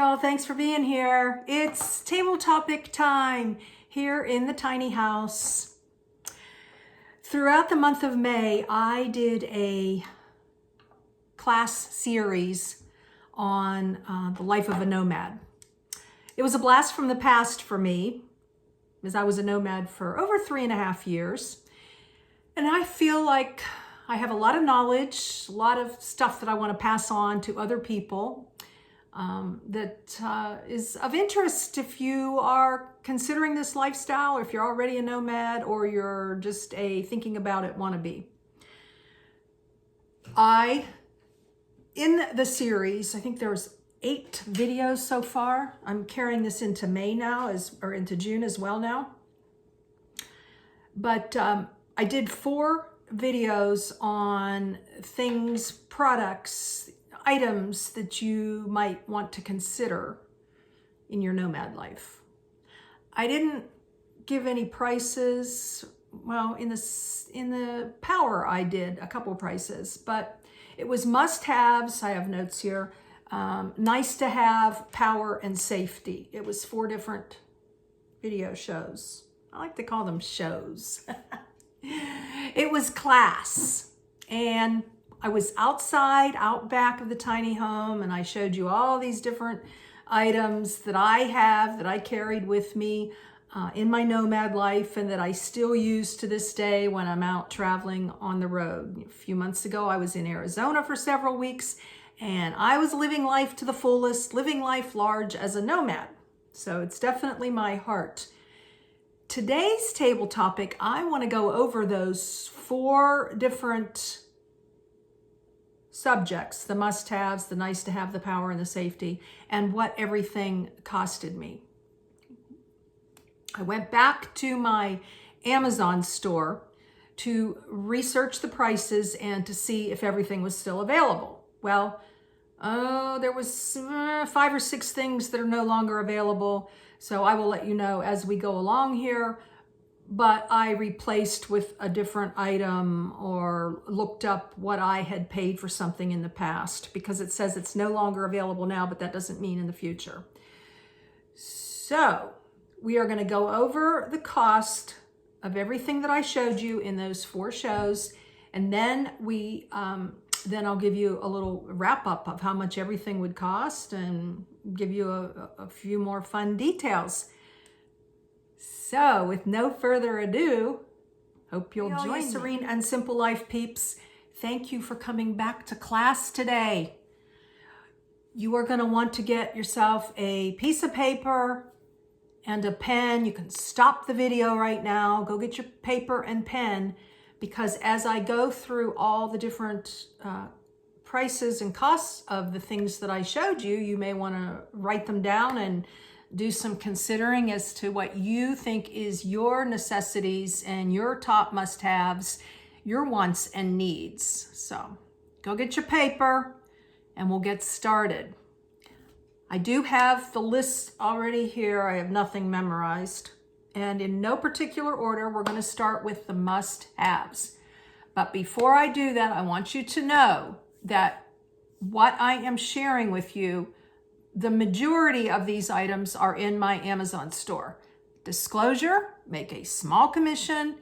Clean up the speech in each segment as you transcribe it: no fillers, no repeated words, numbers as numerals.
y'all, thanks for being here. It's table topic time here in the tiny house. Throughout the month of May, I did a class series on the life of a nomad. It was a blast from the past for me, as I was a nomad for over 3.5 years. And I feel like I have a lot of knowledge, a lot of stuff that I want to pass on to other people that is of interest if you are considering this lifestyle, or if you're already a nomad, or you're just a thinking about it wannabe. In the series, I think there's 8 videos so far. I'm carrying this into May now, or into June as well now. But I did 4 videos on things, products, items that you might want to consider in your nomad life. I didn't give any prices. Well, in the power I did a couple prices, but it was must-haves. I have notes here. Nice to have, power, and safety. It was 4 different video shows. I like to call them shows. It was class, and I was outside, out back of the tiny home, and I showed you all these different items that I have, that I carried with me in my nomad life, and that I still use to this day when I'm out traveling on the road. A few months ago, I was in Arizona for several weeks, and I was living life to the fullest, living life large as a nomad. So it's definitely my heart. Today's table topic, I want to go over those 4 different subjects: the must-haves, the nice-to-have, the power, and the safety, and what everything costed me. I went back to my Amazon store to research the prices and to see if everything was still available. Well, there was 5 or 6 things that are no longer available, so I will let you know as we go along here. But I replaced with a different item, or looked up what I had paid for something in the past, because it says it's no longer available now, but that doesn't mean in the future. So we are going to go over the cost of everything that I showed you in those 4 shows, and then then I'll give you a little wrap up of how much everything would cost, and give you a few more fun details. So with no further ado, hope you'll join me. Serene and Simple Life peeps, thank you for coming back to class today. You are going to want to get yourself a piece of paper and a pen. You can stop the video right now, go get your paper and pen, because as I go through all the different prices and costs of the things that I showed you, you may want to write them down and do some considering as to what you think is your necessities and your top must-haves, your wants and needs. So go get your paper and we'll get started. I do have the list already here. I have nothing memorized. And in no particular order, we're going to start with the must-haves. But before I do that, I want you to know that what I am sharing with you, the majority of these items are in my Amazon store. Disclosure, make a small commission.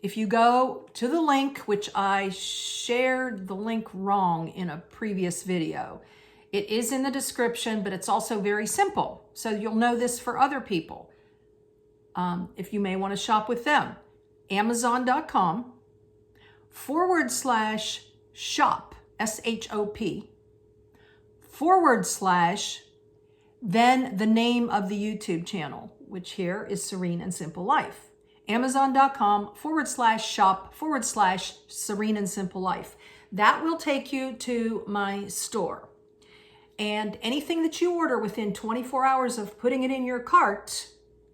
If you go to the link, which I shared the link wrong in a previous video, it is in the description, but it's also very simple. So you'll know this for other people. If you may want to shop with them, Amazon.com/shop, SHOP, / then the name of the YouTube channel, which here is Serene and Simple Life. Amazon.com /shop / Serene and Simple Life. That will take you to my store. And anything that you order within 24 hours of putting it in your cart,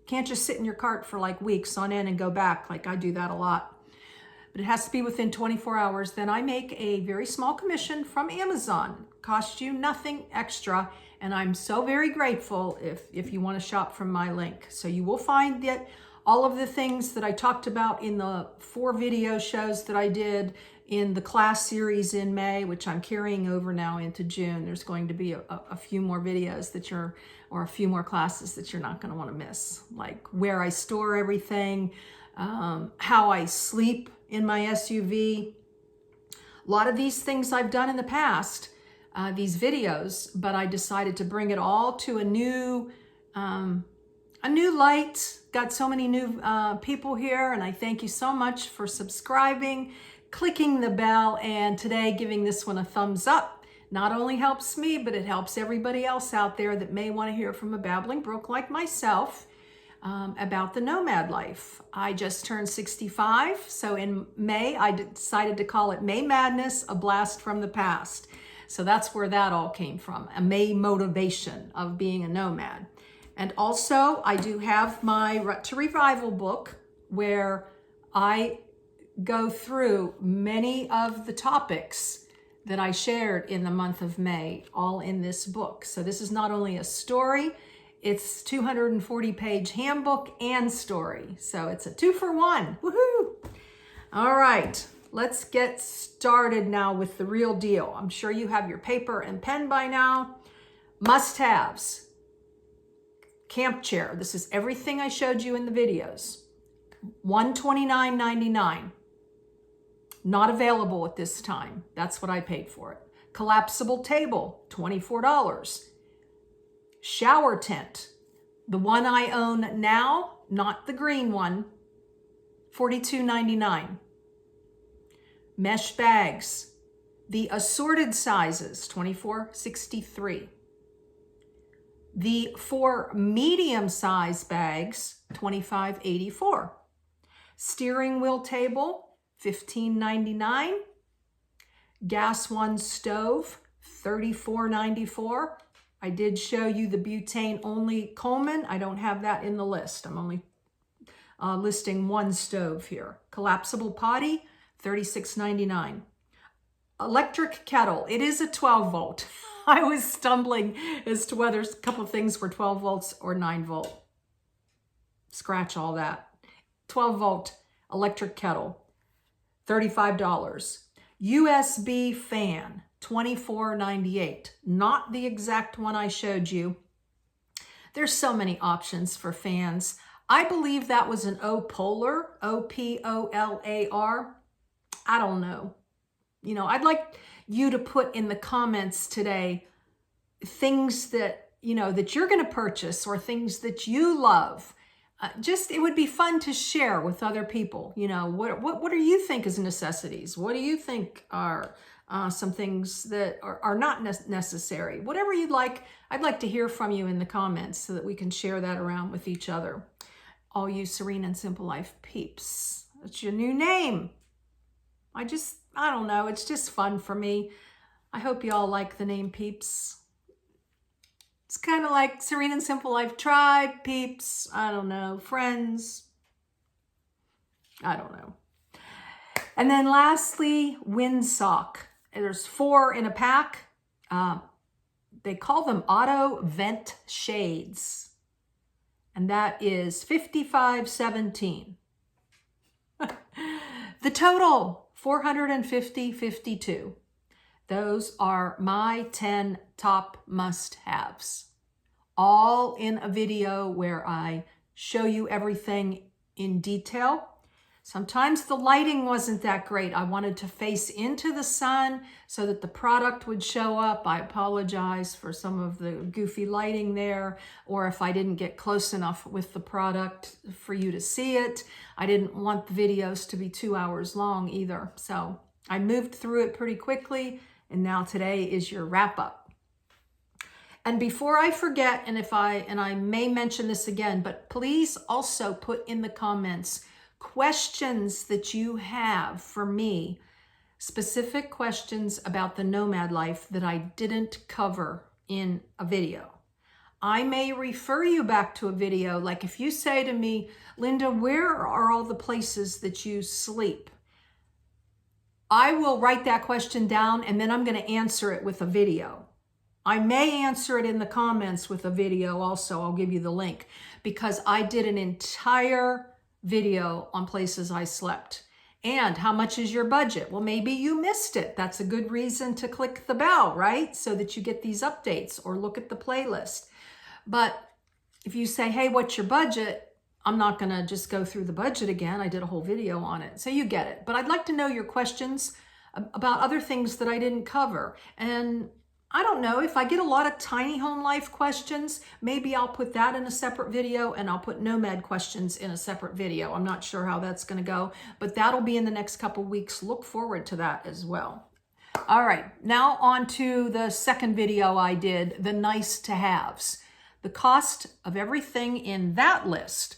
can't just sit in your cart for like weeks on end and go back, like I do that a lot. But it has to be within 24 hours. Then I make a very small commission from Amazon. Costs you nothing extra. And I'm so very grateful if you want to shop from my link. So you will find that all of the things that I talked about in the 4 video shows that I did in the class series in May, which I'm carrying over now into June. There's going to be a few more videos that or a few more classes that you're not going to want to miss, like where I store everything, how I sleep in my SUV. A lot of these things I've done in the past, these videos, but I decided to bring it all to a new light. Got so many new people here, and I thank you so much for subscribing, clicking the bell, and today giving this one a thumbs up. Not only helps me, but it helps everybody else out there that may want to hear from a babbling brook like myself about the nomad life. I just turned 65, so in May I decided to call it May Madness, a blast from the past. So that's where that all came from, a May motivation of being a nomad. And also I do have my Rut to Revival book where I go through many of the topics that I shared in the month of May, all in this book. So this is not only a story, it's 240-page handbook and story. So it's a 2-for-1. Woohoo! All right, let's get started now with the real deal. I'm sure you have your paper and pen by now. Must-haves. Camp chair. This is everything I showed you in the videos. $129.99. Not available at this time. That's what I paid for it. Collapsible table, $24. Shower tent, the one I own now, not the green one, $42.99. Mesh bags, the assorted sizes, $24.63. The 4 medium size bags, $25.84. Steering wheel table, $15.99. Gas one stove, $34.94. I did show you the butane only Coleman. I don't have that in the list. I'm only listing one stove here. Collapsible potty, $36.99. Electric kettle. It is a 12 volt. I was stumbling as to whether a couple of things were 12 volts or 9 volt. Scratch all that. 12 volt electric kettle, $35. USB fan, $24.98. Not the exact one I showed you. There's so many options for fans. I believe that was an O-Polar, O-P-O-L-A-R. I don't know. You know, I'd like you to put in the comments today things that, you know, that you're going to purchase or things that you love. It would be fun to share with other people. You know, what do you think is necessities? What do you think are some things that are not necessary? Whatever you'd like, I'd like to hear from you in the comments so that we can share that around with each other. All you Serene and Simple Life peeps. That's your new name. I don't know. It's just fun for me. I hope you all like the name peeps. It's kind of like Serene and Simple Life tribe, peeps, I don't know, friends. I don't know. And then lastly, windsock. There's 4 in a pack. They call them auto vent shades. And that is $55.17. The total, $450.52. Those are my 10 top must-haves, all in a video where I show you everything in detail. Sometimes the lighting wasn't that great. I wanted to face into the sun so that the product would show up. I apologize for some of the goofy lighting there, or if I didn't get close enough with the product for you to see it. I didn't want the videos to be 2 hours long either. So I moved through it pretty quickly. And now today is your wrap up. And before I forget, and I may mention this again, but please also put in the comments questions that you have for me, specific questions about the nomad life that I didn't cover in a video. I may refer you back to a video, like if you say to me, Linda, where are all the places that you sleep? I will write that question down and then I'm going to answer it with a video. I may answer it in the comments with a video also. I'll give you the link because I did an entire video on places I slept. And how much is your budget? Well, maybe you missed it. That's a good reason to click the bell, right? So that you get these updates or look at the playlist. But if you say, hey, what's your budget? I'm not going to just go through the budget again. I did a whole video on it. So you get it. But I'd like to know your questions about other things that I didn't cover. And I don't know, if I get a lot of tiny home life questions, maybe I'll put that in a separate video, and I'll put nomad questions in a separate video. I'm not sure how that's going to go, but that'll be in the next couple weeks. Look forward to that as well. All right, now on to the second video I did, the nice to haves. The cost of everything in that list.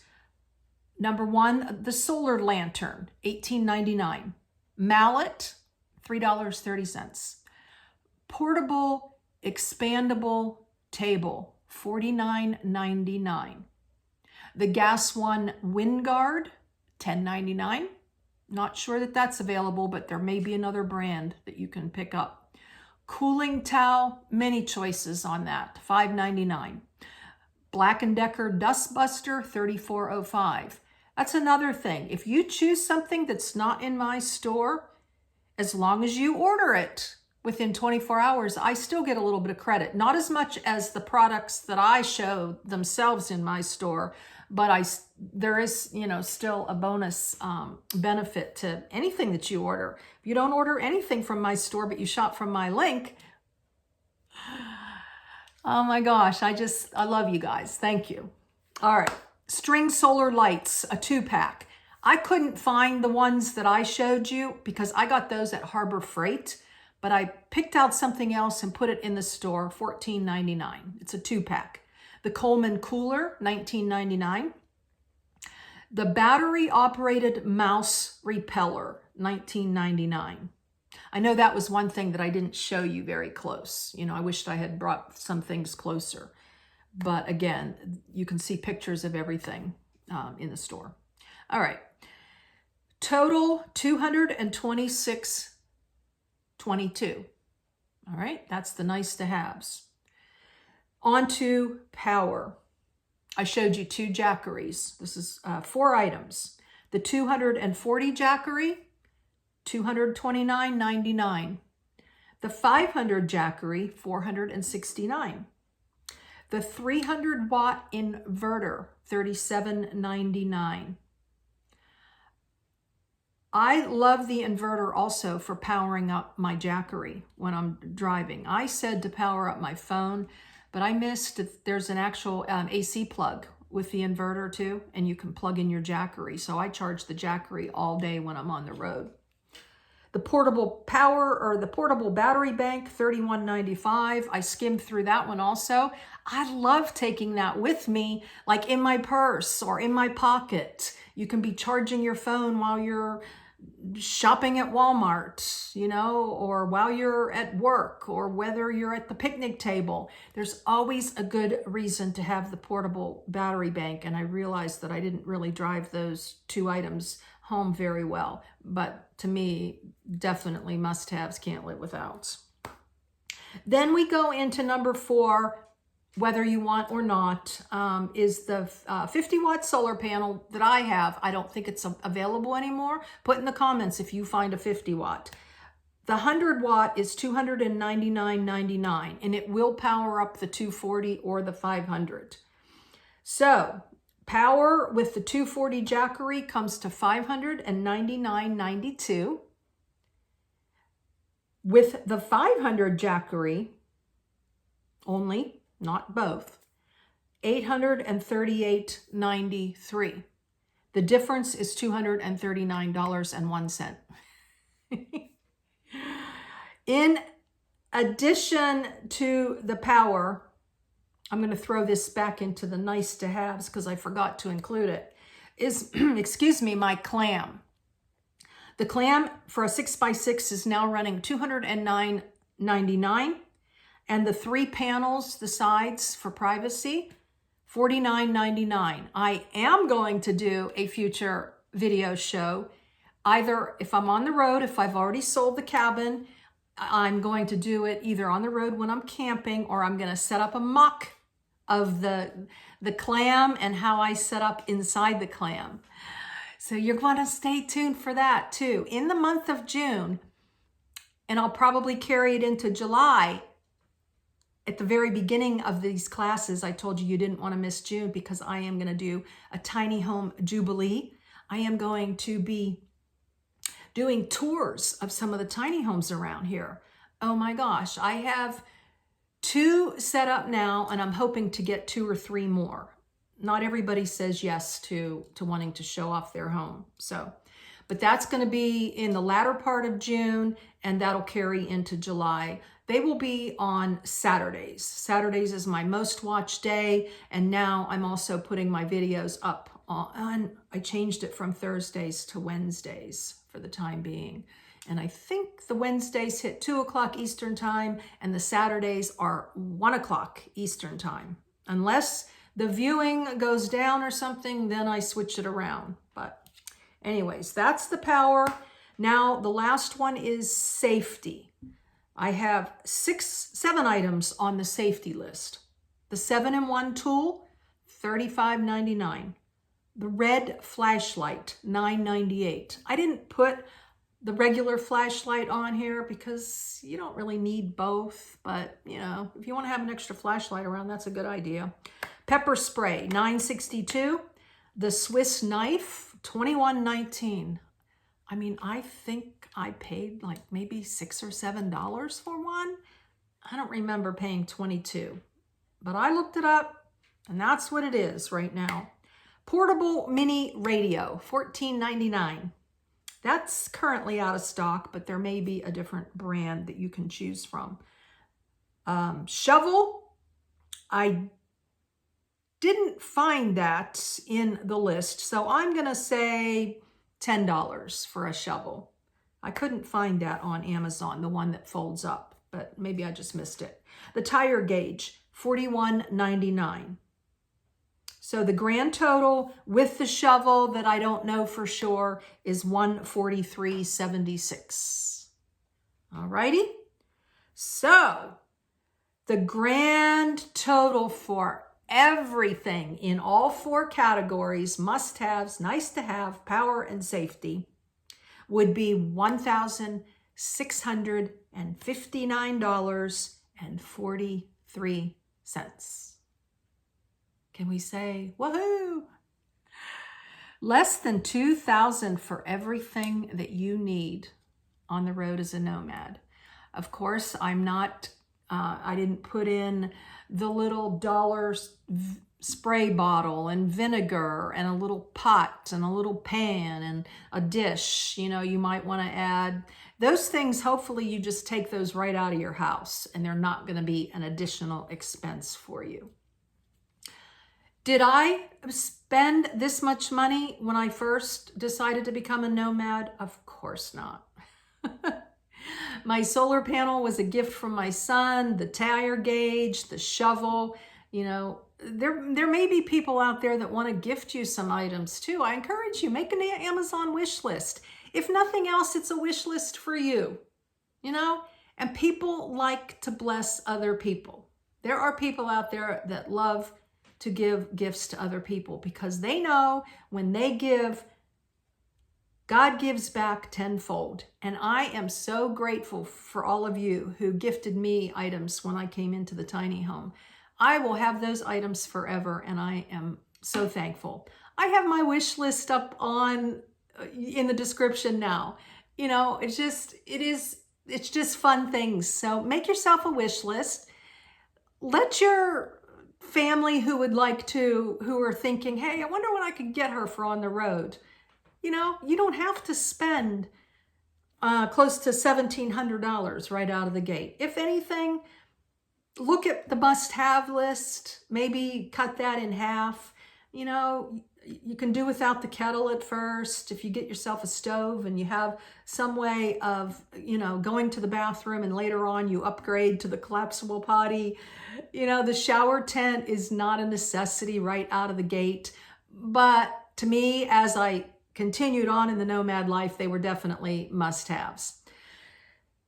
Number one, the solar lantern, $18.99. Mallet, $3.30. Portable expandable table, $49.99. The Gas One Wind Guard, $10.99. Not sure that that's available, but there may be another brand that you can pick up. Cooling towel, many choices on that, $5.99. Black & Decker Dust Buster, $34.05. That's another thing. If you choose something that's not in my store, as long as you order it within 24 hours, I still get a little bit of credit. Not as much as the products that I show themselves in my store, but there is, still a bonus benefit to anything that you order. If you don't order anything from my store, but you shop from my link, oh my gosh, I love you guys. Thank you. All right, string solar lights, a 2-pack. I couldn't find the ones that I showed you because I got those at Harbor Freight, but I picked out something else and put it in the store, $14.99. It's a 2-pack. The Coleman cooler, $19.99. The battery operated mouse repeller, $19.99. I know that was one thing that I didn't show you very close. I wished I had brought some things closer. But again, you can see pictures of everything in the store. All right. Total $226.22. All right, that's the nice to haves. On to power. I showed you 2 Jackeries. This is 4 items. The 240 Jackery, $229.99. The 500 Jackery, $469. The 300 watt inverter, $37.99. I love the inverter also for powering up my Jackery when I'm driving. I said to power up my phone, but I missed that there's an actual AC plug with the inverter too, and you can plug in your Jackery. So I charge the Jackery all day when I'm on the road. The portable power or the portable battery bank, $31.95. I skimmed through that one also. I love taking that with me, like in my purse or in my pocket. You can be charging your phone while you're shopping at Walmart, or while you're at work, or whether you're at the picnic table. There's always a good reason to have the portable battery bank. And I realized that I didn't really drive those 2 items home very well, but to me, definitely must-haves, can't live without. Then we go into number 4, whether you want or not, is the 50-watt solar panel that I have. I don't think it's available anymore. Put in the comments if you find a 50-watt. The 100-watt is $299.99, and it will power up the 240 or the 500. So power with the 240 Jackery comes to $599.92. With the 500 Jackery only, not both, $838.93. The difference is $239.01. In addition to the power, I'm going to throw this back into the nice to haves because I forgot to include it, is, excuse me, my clam. The clam for a 6x6 is now running $209.99. And the 3 panels, the sides for privacy, $49.99. I am going to do a future video show. Either if I'm on the road, if I've already sold the cabin, I'm going to do it either on the road when I'm camping, or I'm going to set up a mock of the clam and how I set up inside the clam. So you're going to stay tuned for that too. In the month of June, and I'll probably carry it into July. At the very beginning of these classes, I told you didn't want to miss June because I am going to do a tiny home jubilee. I am going to be doing tours of some of the tiny homes around here. Oh my gosh, I have 2 set up now, and I'm hoping to get 2 or 3 more. Not everybody says yes to wanting to show off their home. But that's going to be in the latter part of June, and that'll carry into July. They will be on Saturdays. Saturdays is my most watched day, and now I'm also putting my videos up on, I changed it from Thursdays to Wednesdays for the time being. And I think the Wednesdays hit 2 o'clock Eastern time, and the Saturdays are 1 o'clock Eastern time. Unless the viewing goes down or something, then I switch it around. But anyways, that's the power. Now, the last one is safety. I have 7 items on the safety list. The 7-in-1 tool, $35.99. The red flashlight, $9.98. I didn't put the regular flashlight on here because you don't really need both, but you know, if you want to have an extra flashlight around, that's a good idea. Pepper spray, $9.62. The Swiss knife, $21.19. I mean, I think I paid like maybe $6 or $7 for one. I don't remember paying $22, but I looked it up and that's what it is right now. Portable mini radio, $14.99. That's currently out of stock, but there may be a different brand that you can choose from. Shovel, I didn't find that in the list, so I'm going to say $10 for a shovel. I couldn't find that on Amazon, the one that folds up, but maybe I just missed it. The tire gauge, $41.99. So the grand total with the shovel that I don't know for sure is $143.76. All righty. So the grand total for everything in all 4 categories, must-haves, nice-to-have, power, and safety, would be $1,659.43. Can we say, woohoo? Less than $2,000 for everything that you need on the road as a nomad. Of course, I'm not, I didn't put in the little dollar spray bottle and vinegar and a little pot and a little pan and a dish. You know, you might want to add those things. Hopefully you just take those right out of your house and they're not going to be an additional expense for you. Did I spend this much money when I first decided to become a nomad? Of course not. My solar panel was a gift from my son, the tire gauge, the shovel. You know, there may be people out there that want to gift you some items too. I encourage you, make an Amazon wish list. If nothing else, it's a wish list for you, you know? And people like to bless other people. There are people out there that love to give gifts to other people because they know when they give, God gives back tenfold. And I am so grateful for all of you who gifted me items when I came into the tiny home. I will have those items forever, and I am so thankful. I have my wish list up on in the description now. You know, it's just fun things. So make yourself a wish list. Let your family who are thinking, hey, I wonder what I could get her for on the road. You know, you don't have to spend close to $1,700 right out of the gate. If anything, look at the must-have list, maybe cut that in half. You know, you can do without the kettle at first. If you get yourself a stove and you have some way of, you know, going to the bathroom and later on you upgrade to the collapsible potty. You know, the shower tent is not a necessity right out of the gate. But to me, as I continued on in the nomad life, they were definitely must-haves.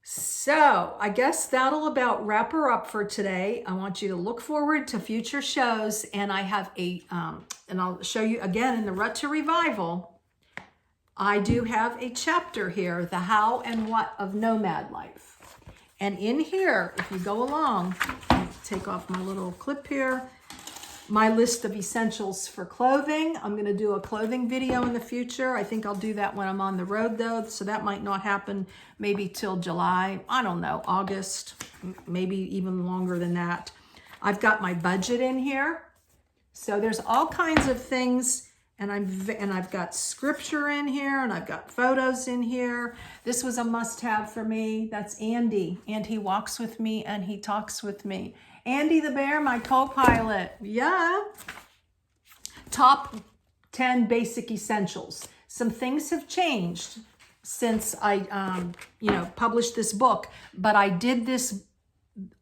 So I guess that'll about wrap her up for today. I want you to look forward to future shows, and I have and I'll show you again in the Rut to Revival. I do have a chapter here, the how and what of nomad life. And in here, if you go along, I'll take off my little clip here, my list of essentials for clothing. I'm going to do a clothing video in the future. I think I'll do that when I'm on the road though, so that might not happen maybe till July. I don't know, August, maybe even longer than that. I've got my budget in here. So there's all kinds of things, and I've got scripture in here, and I've got photos in here. This was a must-have for me. That's Andy, and he walks with me and he talks with me. Andy the bear, my co-pilot. Yeah. Top 10 basic essentials. Some things have changed since I published this book, but I did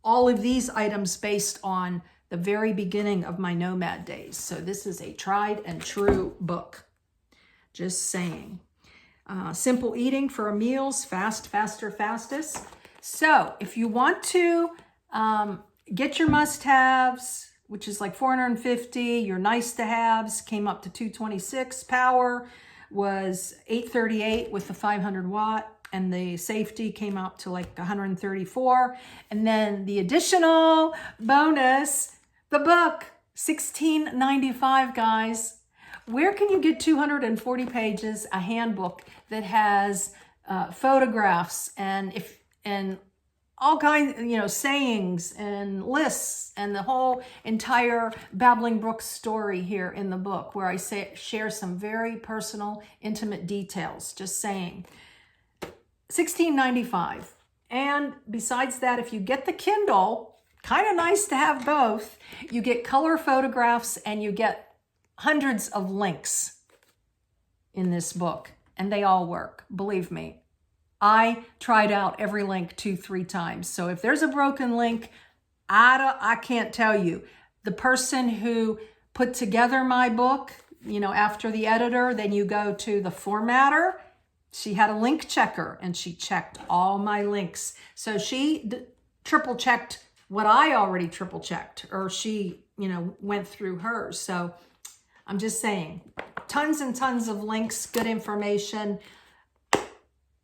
all of these items based on the very beginning of my nomad days. So this is a tried and true book. Just saying. Simple eating for meals, fast, faster, fastest. So if you want to get your must-haves, which is like 450, your nice-to-haves came up to 226. Power was 838 with the 500 watt. And the safety came out to like 134. And then the additional bonus, the book, $16.95, guys. Where can you get 240 pages, a handbook that has photographs and all kinds, sayings and lists and the whole entire Babbling Brook story here in the book, where I share some very personal, intimate details. Just saying. $16.95. And besides that, if you get the Kindle, kind of nice to have both, you get color photographs and you get hundreds of links in this book, and they all work. Believe me, I tried out every link 2-3 times. So if there's a broken link, I can't tell you. The person who put together my book, after the editor, then you go to the formatter. She had a link checker and she checked all my links. So she triple checked what I already triple checked, or she, went through hers. So I'm just saying, tons and tons of links, good information.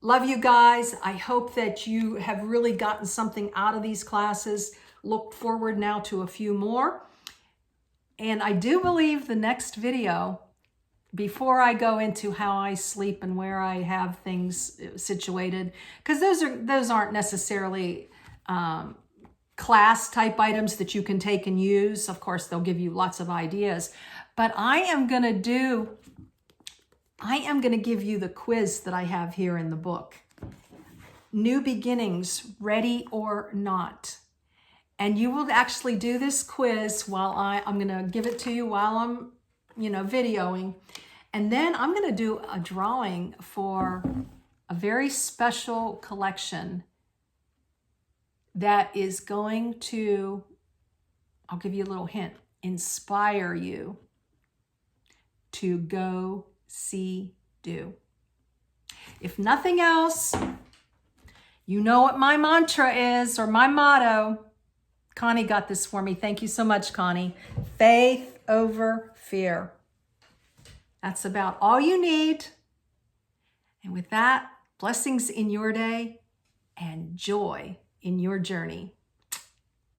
Love you guys. I hope that you have really gotten something out of these classes. Look forward now to a few more. And I do believe the next video, before I go into how I sleep and where I have things situated, because those aren't necessarily class type items that you can take and use. Of course, they'll give you lots of ideas, but I am going to give you the quiz that I have here in the book. New beginnings, ready or not. And you will actually do this quiz while I'm going to give it to you while I'm videoing. And then I'm going to do a drawing for a very special collection that is going to, I'll give you a little hint, inspire you to go see, do. If nothing else, you know what my mantra is, or my motto. Connie got this for me. Thank you so much, Connie. Faith over fear. That's about all you need. And with that, blessings in your day and joy in your journey.